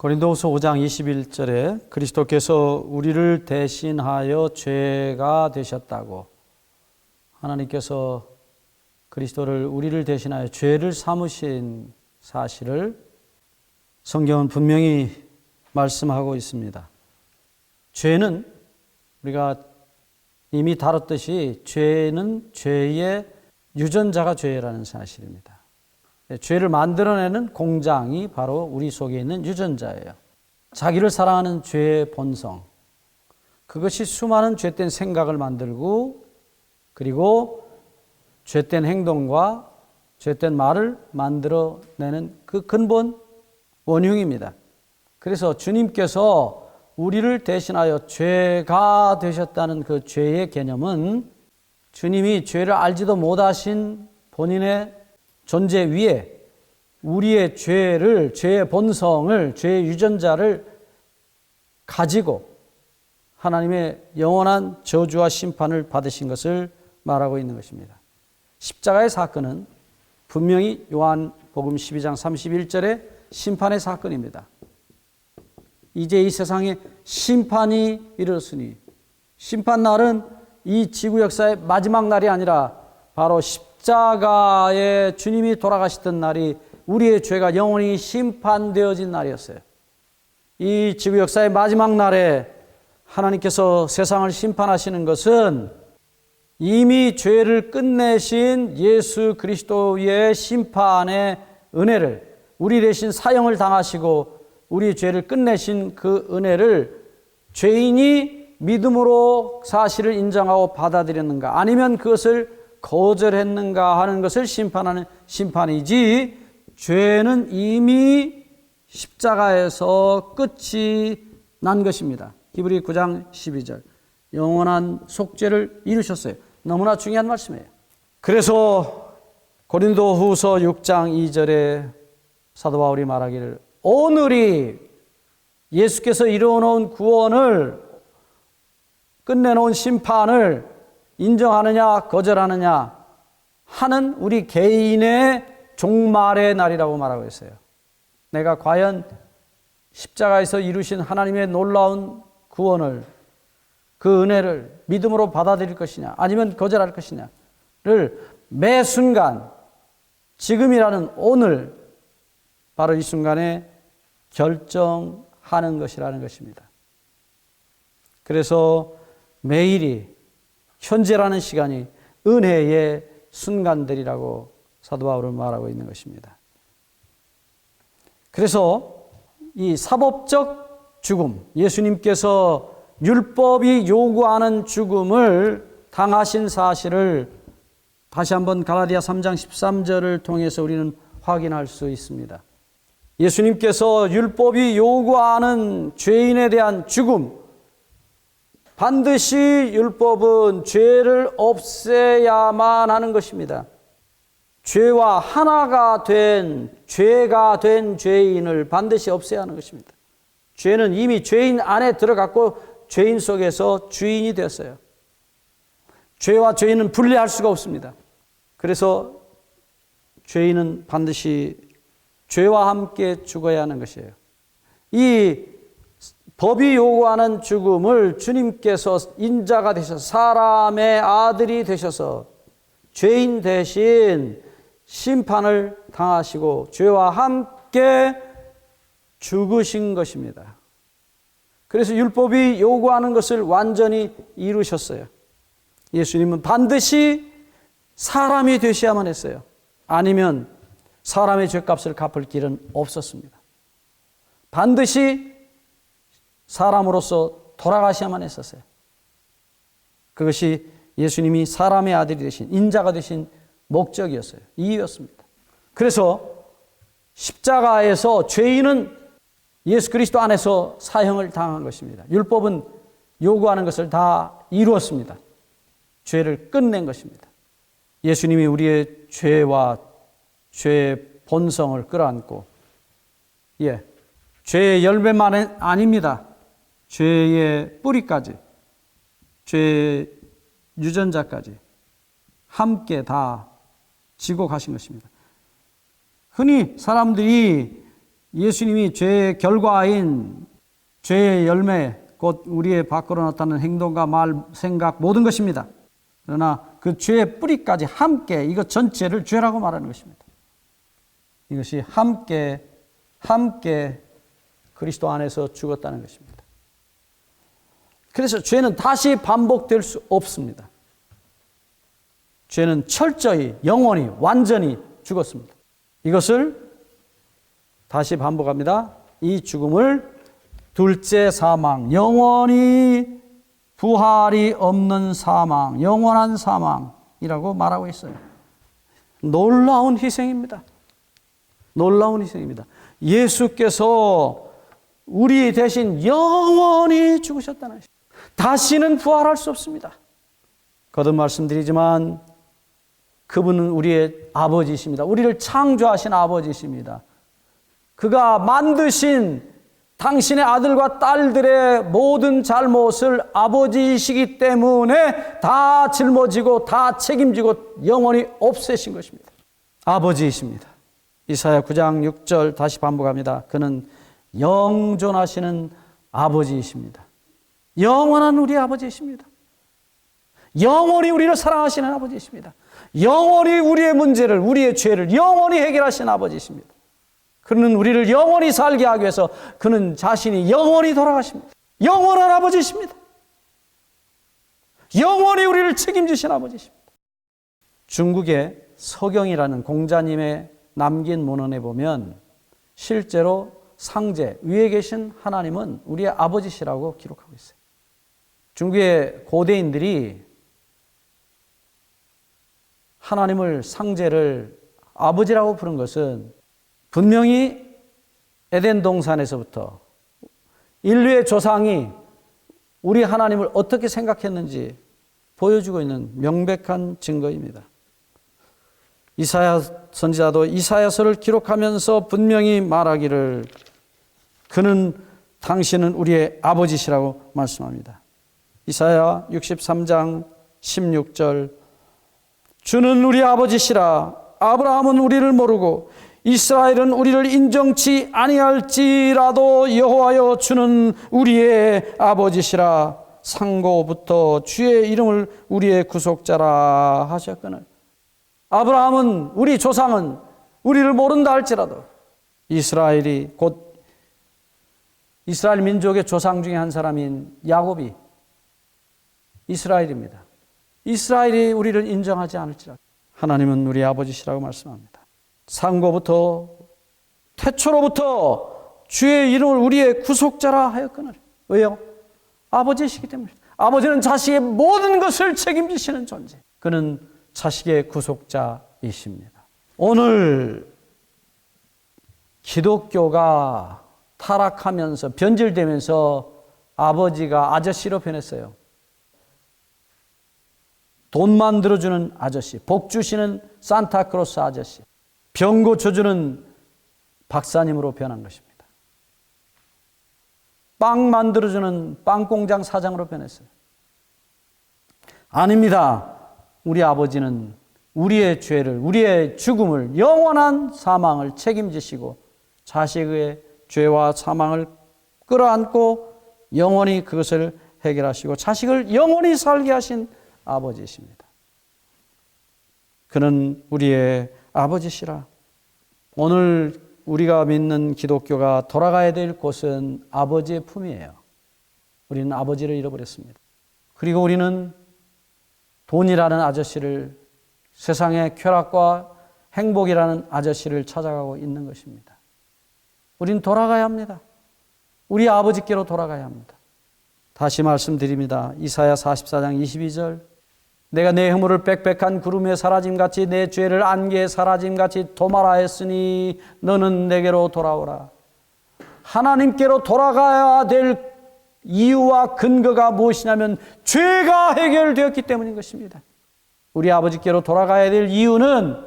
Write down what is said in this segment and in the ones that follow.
고린도후서 5장 21절에 그리스도께서 우리를 대신하여 죄가 되셨다고, 하나님께서 그리스도를 우리를 대신하여 죄를 삼으신 사실을 성경은 분명히 말씀하고 있습니다. 죄는 우리가 이미 다뤘듯이 죄는 죄의 유전자가 죄라는 사실입니다. 죄를 만들어내는 공장이 바로 우리 속에 있는 유전자예요. 자기를 사랑하는 죄의 본성, 그것이 수많은 죄된 생각을 만들고, 그리고 죄된 행동과 죄된 말을 만들어내는 그 근본 원흉입니다. 그래서 주님께서 우리를 대신하여 죄가 되셨다는 그 죄의 개념은 주님이 죄를 알지도 못하신 본인의 존재 위에 우리의 죄를, 죄의 본성을, 죄의 유전자를 가지고 하나님의 영원한 저주와 심판을 받으신 것을 말하고 있는 것입니다. 십자가의 사건은 분명히 요한복음 12장 31절의 심판의 사건입니다. 이제 이 세상에 심판이 이르렀으니, 심판날은 이 지구 역사의 마지막 날이 아니라 바로 십자가에 주님이 돌아가시던 날이 우리의 죄가 영원히 심판되어진 날이었어요. 이 지구 역사의 마지막 날에 하나님께서 세상을 심판하시는 것은 이미 죄를 끝내신 예수 그리스도의 심판의 은혜를, 우리 대신 사형을 당하시고 우리 죄를 끝내신 그 은혜를 죄인이 믿음으로 사실을 인정하고 받아들였는가, 아니면 그것을 거절했는가 하는 것을 심판하는 심판이지, 죄는 이미 십자가에서 끝이 난 것입니다. 히브리 9장 12절, 영원한 속죄를 이루셨어요. 너무나 중요한 말씀이에요. 그래서 고린도후서 6장 2절에 사도 바울이 말하기를, 오늘이 예수께서 이루어놓은 구원을, 끝내놓은 심판을 인정하느냐 거절하느냐 하는 우리 개인의 종말의 날이라고 말하고 있어요. 내가 과연 십자가에서 이루신 하나님의 놀라운 구원을, 그 은혜를 믿음으로 받아들일 것이냐 아니면 거절할 것이냐를 매 순간, 지금이라는 오늘, 바로 이 순간에 결정하는 것이라는 것입니다. 그래서 매일이, 현재라는 시간이 은혜의 순간들이라고 사도 바울은 말하고 있는 것입니다. 그래서 이 사법적 죽음, 예수님께서 율법이 요구하는 죽음을 당하신 사실을 다시 한번 갈라디아 3장 13절을 통해서 우리는 확인할 수 있습니다. 예수님께서 율법이 요구하는 죄인에 대한 죽음, 반드시 율법은 죄를 없애야만 하는 것입니다. 죄와 하나가 된, 죄가 된 죄인을 반드시 없애야 하는 것입니다. 죄는 이미 죄인 안에 들어갔고 죄인 속에서 주인이 되었어요. 죄와 죄인은 분리할 수가 없습니다. 그래서 죄인은 반드시 죄와 함께 죽어야 하는 것이에요. 이 법이 요구하는 죽음을 주님께서 인자가 되셔서, 사람의 아들이 되셔서 죄인 대신 심판을 당하시고 죄와 함께 죽으신 것입니다. 그래서 율법이 요구하는 것을 완전히 이루셨어요. 예수님은 반드시 사람이 되셔야만 했어요. 아니면 사람의 죄값을 갚을 길은 없었습니다. 반드시 사람으로서 돌아가셔야만 했었어요. 그것이 예수님이 사람의 아들이 되신, 인자가 되신 목적이었어요. 이유였습니다. 그래서 십자가에서 죄인은 예수 그리스도 안에서 사형을 당한 것입니다. 율법은 요구하는 것을 다 이루었습니다. 죄를 끝낸 것입니다. 예수님이 우리의 죄와 죄의 본성을 끌어안고, 죄의 열매만 아닙니다. 죄의 뿌리까지, 죄의 유전자까지 함께 다 지고 가신 것입니다. 흔히 사람들이 예수님이 죄의 결과인 죄의 열매, 곧 우리의 밖으로 나타나는 행동과 말, 생각 모든 것입니다. 그러나 그 죄의 뿌리까지 함께 이것 전체를 죄라고 말하는 것입니다. 이것이 함께 그리스도 안에서 죽었다는 것입니다. 그래서 죄는 다시 반복될 수 없습니다. 죄는 철저히, 영원히, 완전히 죽었습니다. 이것을 다시 반복합니다. 이 죽음을 둘째 사망, 영원히 부활이 없는 사망, 영원한 사망이라고 말하고 있어요. 놀라운 희생입니다. 놀라운 희생입니다. 예수께서 우리 대신 영원히 죽으셨다는 것입니다. 다시는 부활할 수 없습니다. 거듭 말씀드리지만 그분은 우리의 아버지이십니다. 우리를 창조하신 아버지이십니다. 그가 만드신 당신의 아들과 딸들의 모든 잘못을 아버지이시기 때문에 다 짊어지고 다 책임지고 영원히 없애신 것입니다. 아버지이십니다. 이사야 9장 6절 다시 반복합니다. 그는 영존하시는 아버지이십니다. 영원한 우리 아버지이십니다. 영원히 우리를 사랑하시는 아버지이십니다. 영원히 우리의 문제를, 우리의 죄를 영원히 해결하시는 아버지이십니다. 그는 우리를 영원히 살게 하기 위해서 그는 자신이 영원히 돌아가십니다. 영원한 아버지이십니다. 영원히 우리를 책임지신 아버지이십니다. 중국의 서경이라는 공자님의 남긴 문헌에 보면 실제로 상제, 위에 계신 하나님은 우리의 아버지시라고 기록하고 있어요. 중국의 고대인들이 하나님을, 상제를 아버지라고 부른 것은 분명히 에덴 동산에서부터 인류의 조상이 우리 하나님을 어떻게 생각했는지 보여주고 있는 명백한 증거입니다. 이사야 선지자도 이사야서를 기록하면서 분명히 말하기를 그는 당신은 우리의 아버지시라고 말씀합니다. 이사야 63장 16절 주는 우리 아버지시라. 아브라함은 우리를 모르고 이스라엘은 우리를 인정치 아니할지라도 여호와여 주는 우리의 아버지시라. 상고부터 주의 이름을 우리의 구속자라 하셨거늘. 아브라함은, 우리 조상은 우리를 모른다 할지라도 이스라엘이, 곧 이스라엘 민족의 조상 중에 한 사람인 야곱이 이스라엘입니다. 이스라엘이 우리를 인정하지 않을지라도 하나님은 우리 아버지시라고 말씀합니다. 상고부터, 태초로부터 주의 이름을 우리의 구속자라 하였거늘. 왜요? 아버지시기 때문에. 아버지는 자식의 모든 것을 책임지시는 존재. 그는 자식의 구속자이십니다. 오늘 기독교가 타락하면서, 변질되면서 아버지가 아저씨로 변했어요. 돈 만들어주는 아저씨, 복 주시는 산타크로스 아저씨, 병 고쳐주는 박사님으로 변한 것입니다. 빵 만들어주는 빵공장 사장으로 변했어요. 아닙니다. 우리 아버지는 우리의 죄를, 우리의 죽음을, 영원한 사망을 책임지시고 자식의 죄와 사망을 끌어안고 영원히 그것을 해결하시고 자식을 영원히 살게 하신 아버지이십니다. 그는 우리의 아버지시라. 오늘 우리가 믿는 기독교가 돌아가야 될 곳은 아버지의 품이에요. 우리는 아버지를 잃어버렸습니다. 그리고 우리는 돈이라는 아저씨를, 세상의 쾌락과 행복이라는 아저씨를 찾아가고 있는 것입니다. 우리는 돌아가야 합니다. 우리 아버지께로 돌아가야 합니다. 다시 말씀드립니다. 이사야 44장 22절 내가 내 허물을 빽빽한 구름에 사라짐같이 내 죄를 안개에 사라짐같이 도말하였으니 너는 내게로 돌아오라. 하나님께로 돌아가야 될 이유와 근거가 무엇이냐면 죄가 해결되었기 때문인 것입니다. 우리 아버지께로 돌아가야 될 이유는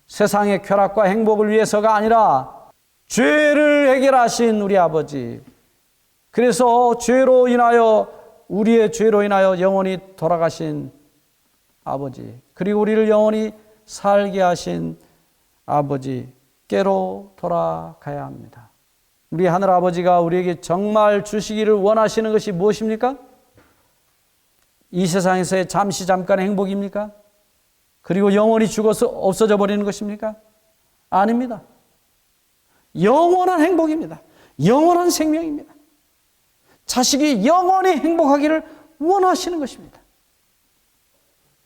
세상의 쾌락과 행복을 위해서가 아니라 죄를 해결하신 우리 아버지, 그래서 죄로 인하여, 우리의 죄로 인하여 영원히 돌아가신 아버지, 그리고 우리를 영원히 살게 하신 아버지, 주께로 돌아가야 합니다. 우리 하늘 아버지가 우리에게 정말 주시기를 원하시는 것이 무엇입니까? 이 세상에서의 잠깐의 행복입니까? 그리고 영원히 죽어서 없어져 버리는 것입니까? 아닙니다. 영원한 행복입니다. 영원한 생명입니다. 자식이 영원히 행복하기를 원하시는 것입니다.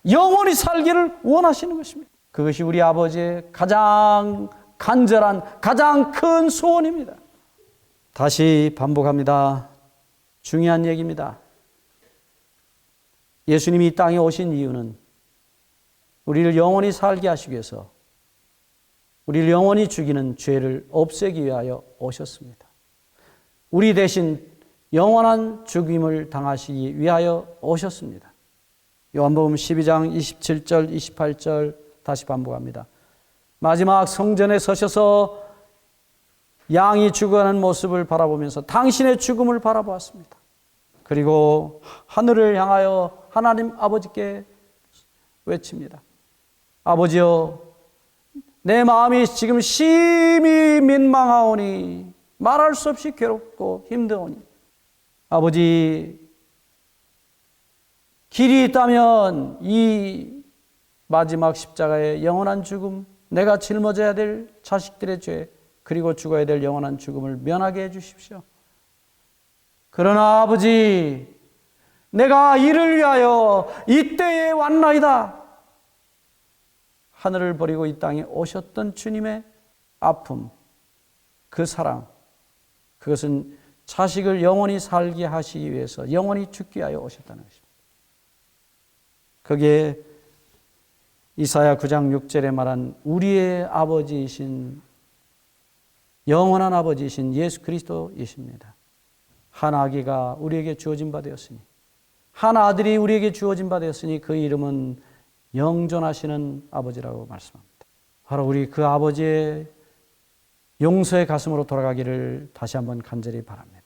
영원히 살기를 원하시는 것입니다. 그것이 우리 아버지의 가장 간절한, 가장 큰 소원입니다. 다시 반복합니다. 중요한 얘기입니다. 예수님이 이 땅에 오신 이유는 우리를 영원히 살게 하시기 위해서 우리를 영원히 죽이는 죄를 없애기 위하여 오셨습니다. 우리 대신 영원한 죽임을 당하시기 위하여 오셨습니다. 요한복음 12장 27절 28절 다시 반복합니다. 마지막 성전에 서셔서 양이 죽어가는 모습을 바라보면서 당신의 죽음을 바라보았습니다. 그리고 하늘을 향하여 하나님 아버지께 외칩니다. 아버지여, 내 마음이 지금 심히 민망하오니 말할 수 없이 괴롭고 힘드오니 아버지, 길이 있다면 이 마지막 십자가의 영원한 죽음, 내가 짊어져야 될 자식들의 죄, 그리고 죽어야 될 영원한 죽음을 면하게 해 주십시오. 그러나 아버지, 내가 이를 위하여 이때에 왔나이다. 하늘을 버리고 이 땅에 오셨던 주님의 아픔, 그 사랑, 그것은 자식을 영원히 살게 하시기 위해서 영원히 죽게 하여 오셨다는 것입니다. 거기에 이사야 9장 6절에 말한 우리의 아버지이신 영원한 아버지이신 예수 그리스도이십니다. 한 아기가 우리에게 주어진 바 되었으니, 한 아들이 우리에게 주어진 바 되었으니 그 이름은 영존하시는 아버지라고 말씀합니다. 바로 우리 그 아버지의 용서의 가슴으로 돌아가기를 다시 한번 간절히 바랍니다.